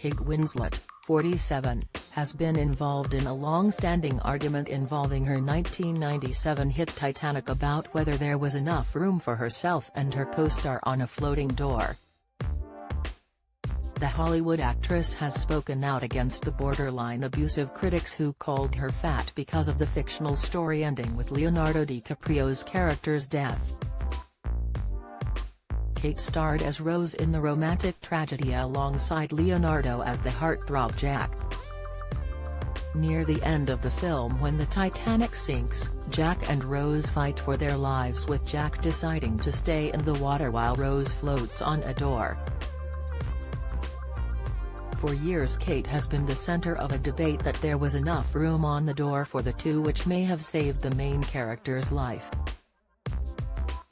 Kate Winslet, 47, has been involved in a long-standing argument involving her 1997 hit Titanic about whether there was enough room for herself and her co-star on a floating door. The Hollywood actress has spoken out against the borderline abusive critics who called her fat because of the fictional story ending with Leonardo DiCaprio's character's death. Kate starred as Rose in the romantic tragedy alongside Leonardo as the heartthrob Jack. Near the end of the film, when the Titanic sinks, Jack and Rose fight for their lives, with Jack deciding to stay in the water while Rose floats on a door. For years Kate has been the center of a debate that there was enough room on the door for the two, which may have saved the main character's life.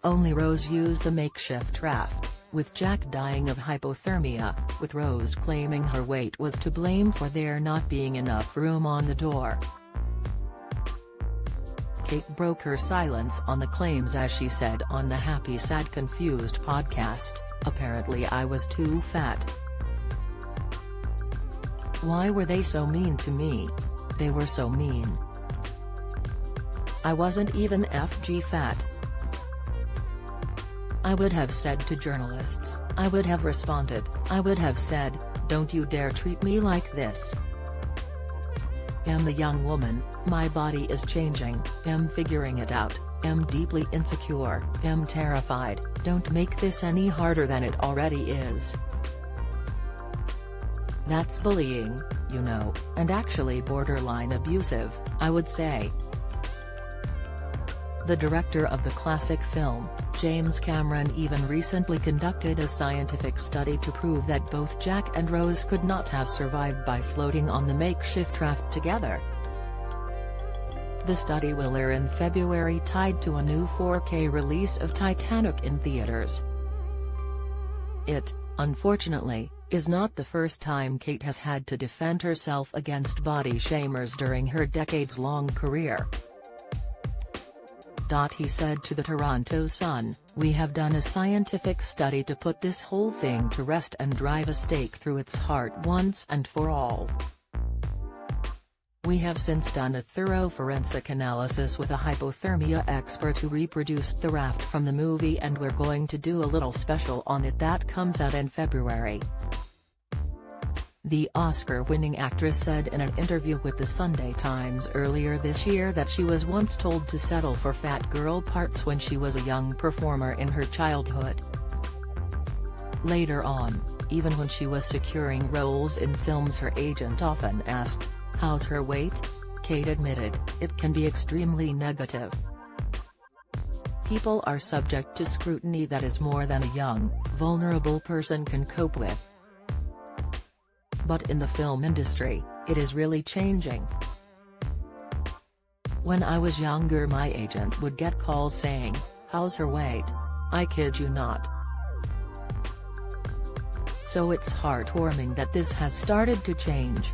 Only Rose used the makeshift raft, with Jack dying of hypothermia, with Rose claiming her weight was to blame for there not being enough room on the door. Kate broke her silence on the claims as she said on the Happy Sad Confused podcast, "Apparently I was too fat. Why were they so mean to me? They were so mean. I wasn't even FG fat. I would have said to journalists, I would have responded, I would have said, don't you dare treat me like this. Am the young woman, my body is changing, am figuring it out, am deeply insecure, am terrified, don't make this any harder than it already is. That's bullying, you know, and actually borderline abusive, I would say." The director of the classic film, James Cameron, even recently conducted a scientific study to prove that both Jack and Rose could not have survived by floating on the makeshift raft together. The study will air in February, tied to a new 4K release of Titanic in theaters. It, unfortunately, is not the first time Kate has had to defend herself against body shamers during her decades-long career. He said to the Toronto Sun, "We have done a scientific study to put this whole thing to rest and drive a stake through its heart once and for all. We have since done a thorough forensic analysis with a hypothermia expert who reproduced the raft from the movie, and we're going to do a little special on it that comes out in February." The Oscar-winning actress said in an interview with the Sunday Times earlier this year that she was once told to settle for fat girl parts when she was a young performer in her childhood. Later on, even when she was securing roles in films, her agent often asked, "How's her weight?" Kate admitted, "It can be extremely negative. People are subject to scrutiny that is more than a young, vulnerable person can cope with. But in the film industry, it is really changing. When I was younger, my agent would get calls saying, 'How's her weight?' I kid you not. So it's heartwarming that this has started to change."